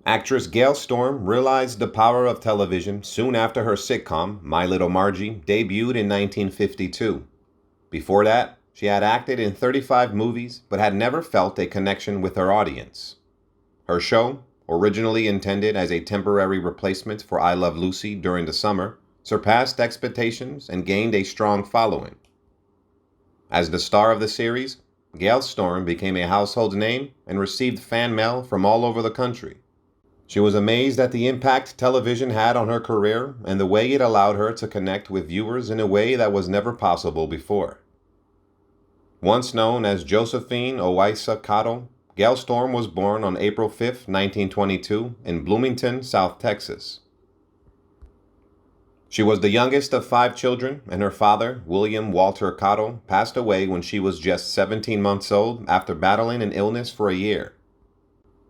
Actress Gale Storm realized the power of television soon after her sitcom, My Little Margie, debuted in 1952. Before that, she had acted in 35 movies but had never felt a connection with her audience. Her show, originally intended as a temporary replacement for I Love Lucy during the summer, surpassed expectations and gained a strong following. As the star of the series, Gale Storm became a household name and received fan mail from all over the country. She was amazed at the impact television had on her career and the way it allowed her to connect with viewers in a way that was never possible before. Once known as Josephine Owaisa Cottle, Gale Storm was born on April 5, 1922, in Bloomington, South Texas. She was the youngest of 5 children, and her father, William Walter Cottle, passed away when she was just 17 months old after battling an illness for a year.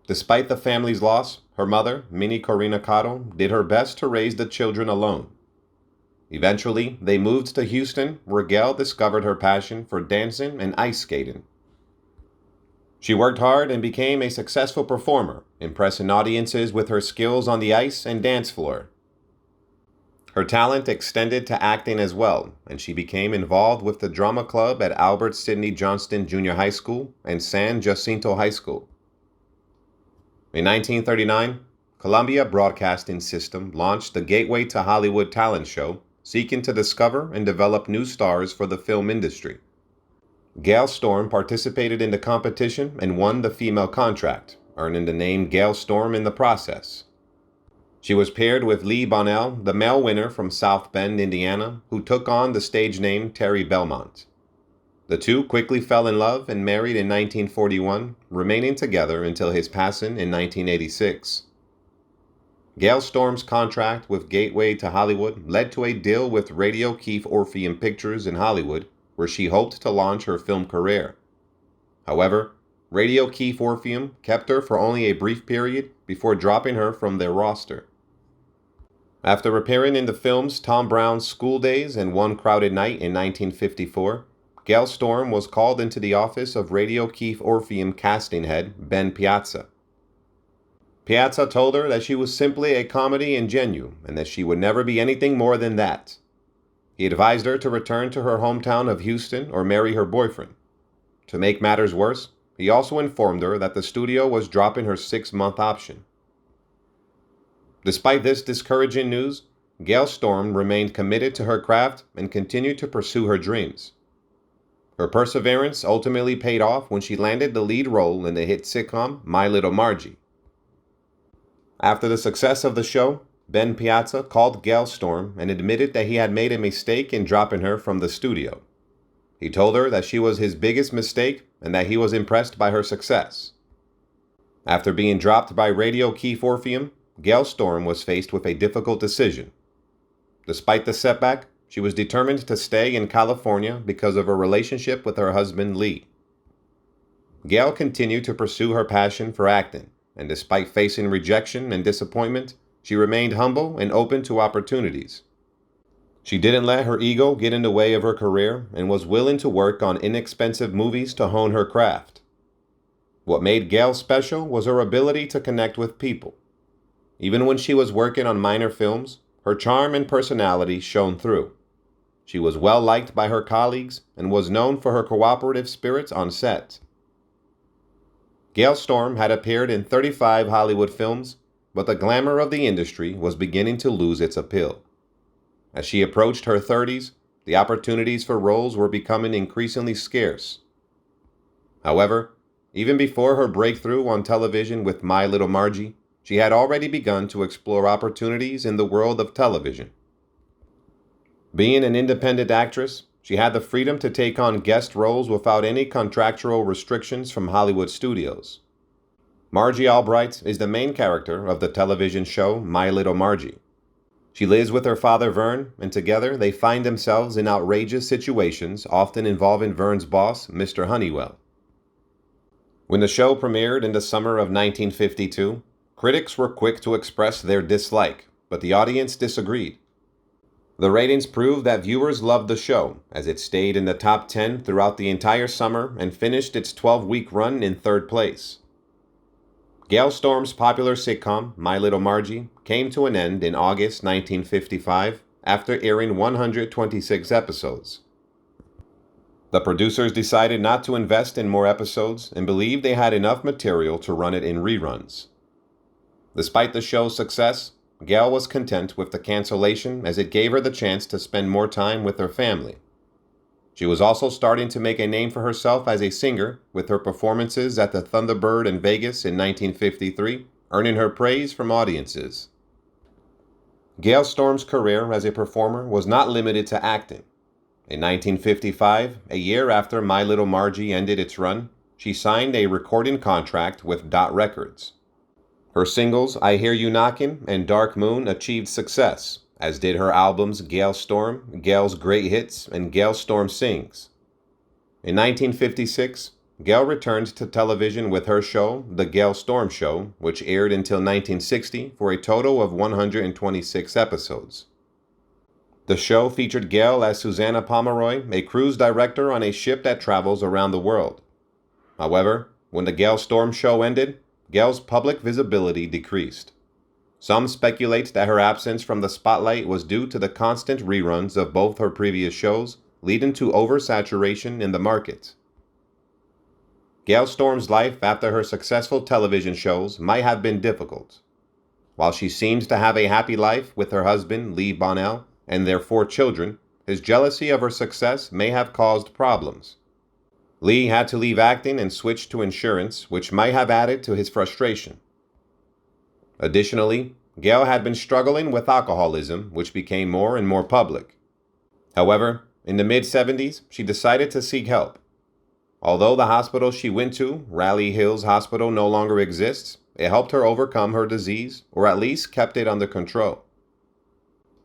Despite the family's loss, her mother, Minnie Corina Cottle, did her best to raise the children alone. Eventually, they moved to Houston, where Gale discovered her passion for dancing and ice skating. She worked hard and became a successful performer, impressing audiences with her skills on the ice and dance floor. Her talent extended to acting as well, and she became involved with the drama club at Albert Sidney Johnston Junior High School and San Jacinto High School. In 1939, Columbia Broadcasting System launched the Gateway to Hollywood talent show, seeking to discover and develop new stars for the film industry. Gale Storm participated in the competition and won the female contract, earning the name Gale Storm in the process. She was paired with Lee Bonnell, the male winner from South Bend, Indiana, who took on the stage name Terry Belmont. The two quickly fell in love and married in 1941, remaining together until his passing in 1986. Gale Storm's contract with Gateway to Hollywood led to a deal with Radio Keefe Orpheum Pictures in Hollywood, where she hoped to launch her film career. However, Radio Keefe Orpheum kept her for only a brief period before dropping her from their roster. After appearing in the films Tom Brown's School Days and One Crowded Night in 1954, Gale Storm was called into the office of Radio Keefe Orpheum casting head Ben Piazza. Piazza told her that she was simply a comedy ingenue and that she would never be anything more than that. He advised her to return to her hometown of Houston or marry her boyfriend. To make matters worse, he also informed her that the studio was dropping her 6-month option. Despite this discouraging news, Gale Storm remained committed to her craft and continued to pursue her dreams. Her perseverance ultimately paid off when she landed the lead role in the hit sitcom My Little Margie. After the success of the show, Ben Piazza called Gale Storm and admitted that he had made a mistake in dropping her from the studio. He told her that she was his biggest mistake and that he was impressed by her success. After being dropped by Radio Keefe Orpheum, Gale Storm was faced with a difficult decision. Despite the setback, she was determined to stay in California because of her relationship with her husband Lee. Gale continued to pursue her passion for acting, and despite facing rejection and disappointment, she remained humble and open to opportunities. She didn't let her ego get in the way of her career and was willing to work on inexpensive movies to hone her craft. What made Gale special was her ability to connect with people. Even when she was working on minor films, her charm and personality shone through. She was well liked by her colleagues and was known for her cooperative spirit on set. Gale Storm had appeared in 35 Hollywood films, but the glamour of the industry was beginning to lose its appeal. As she approached her 30s, the opportunities for roles were becoming increasingly scarce. However, even before her breakthrough on television with My Little Margie, she had already begun to explore opportunities in the world of television. Being an independent actress, she had the freedom to take on guest roles without any contractual restrictions from Hollywood studios. Margie Albright is the main character of the television show My Little Margie. She lives with her father Vern, and together they find themselves in outrageous situations, often involving Vern's boss, Mr. Honeywell. When the show premiered in the summer of 1952, critics were quick to express their dislike, but the audience disagreed. The ratings proved that viewers loved the show, as it stayed in the top 10 throughout the entire summer and finished its 12-week run in 3rd place. Gale Storm's popular sitcom, My Little Margie, came to an end in August 1955 after airing 126 episodes. The producers decided not to invest in more episodes and believed they had enough material to run it in reruns. Despite the show's success, Gale was content with the cancellation as it gave her the chance to spend more time with her family. She was also starting to make a name for herself as a singer with her performances at the Thunderbird in Vegas in 1953, earning her praise from audiences. Gale Storm's career as a performer was not limited to acting. In 1955, a year after My Little Margie ended its run, she signed a recording contract with Dot Records. Her singles I Hear You Knockin' and Dark Moon achieved success, as did her albums Gale Storm, Gale's Great Hits, and Gale Storm Sings. In 1956, Gale returned to television with her show, The Gale Storm Show, which aired until 1960 for a total of 126 episodes. The show featured Gale as Susanna Pomeroy, a cruise director on a ship that travels around the world. However, when The Gale Storm Show ended, Gale's public visibility decreased. Some speculate that her absence from the spotlight was due to the constant reruns of both her previous shows, leading to oversaturation in the market. Gale Storm's life after her successful television shows might have been difficult. While she seemed to have a happy life with her husband, Lee Bonnell, and their 4 children, his jealousy of her success may have caused problems. Lee had to leave acting and switch to insurance, which might have added to his frustration. Additionally, Gale had been struggling with alcoholism, which became more and more public. However, in the mid-70s, she decided to seek help. Although the hospital she went to, Raleigh Hills Hospital, no longer exists, it helped her overcome her disease, or at least kept it under control.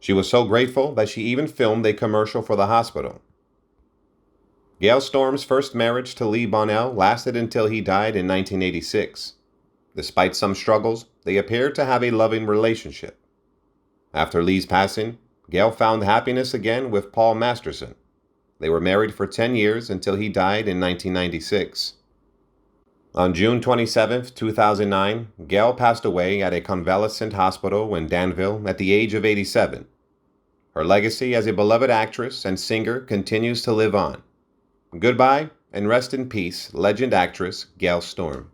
She was so grateful that she even filmed a commercial for the hospital. Gale Storm's first marriage to Lee Bonnell lasted until he died in 1986. Despite some struggles, they appeared to have a loving relationship. After Lee's passing, Gale found happiness again with Paul Masterson. They were married for 10 years until he died in 1996. On June 27, 2009, Gale passed away at a convalescent hospital in Danville at the age of 87. Her legacy as a beloved actress and singer continues to live on. Goodbye, and rest in peace, legend actress Gale Storm.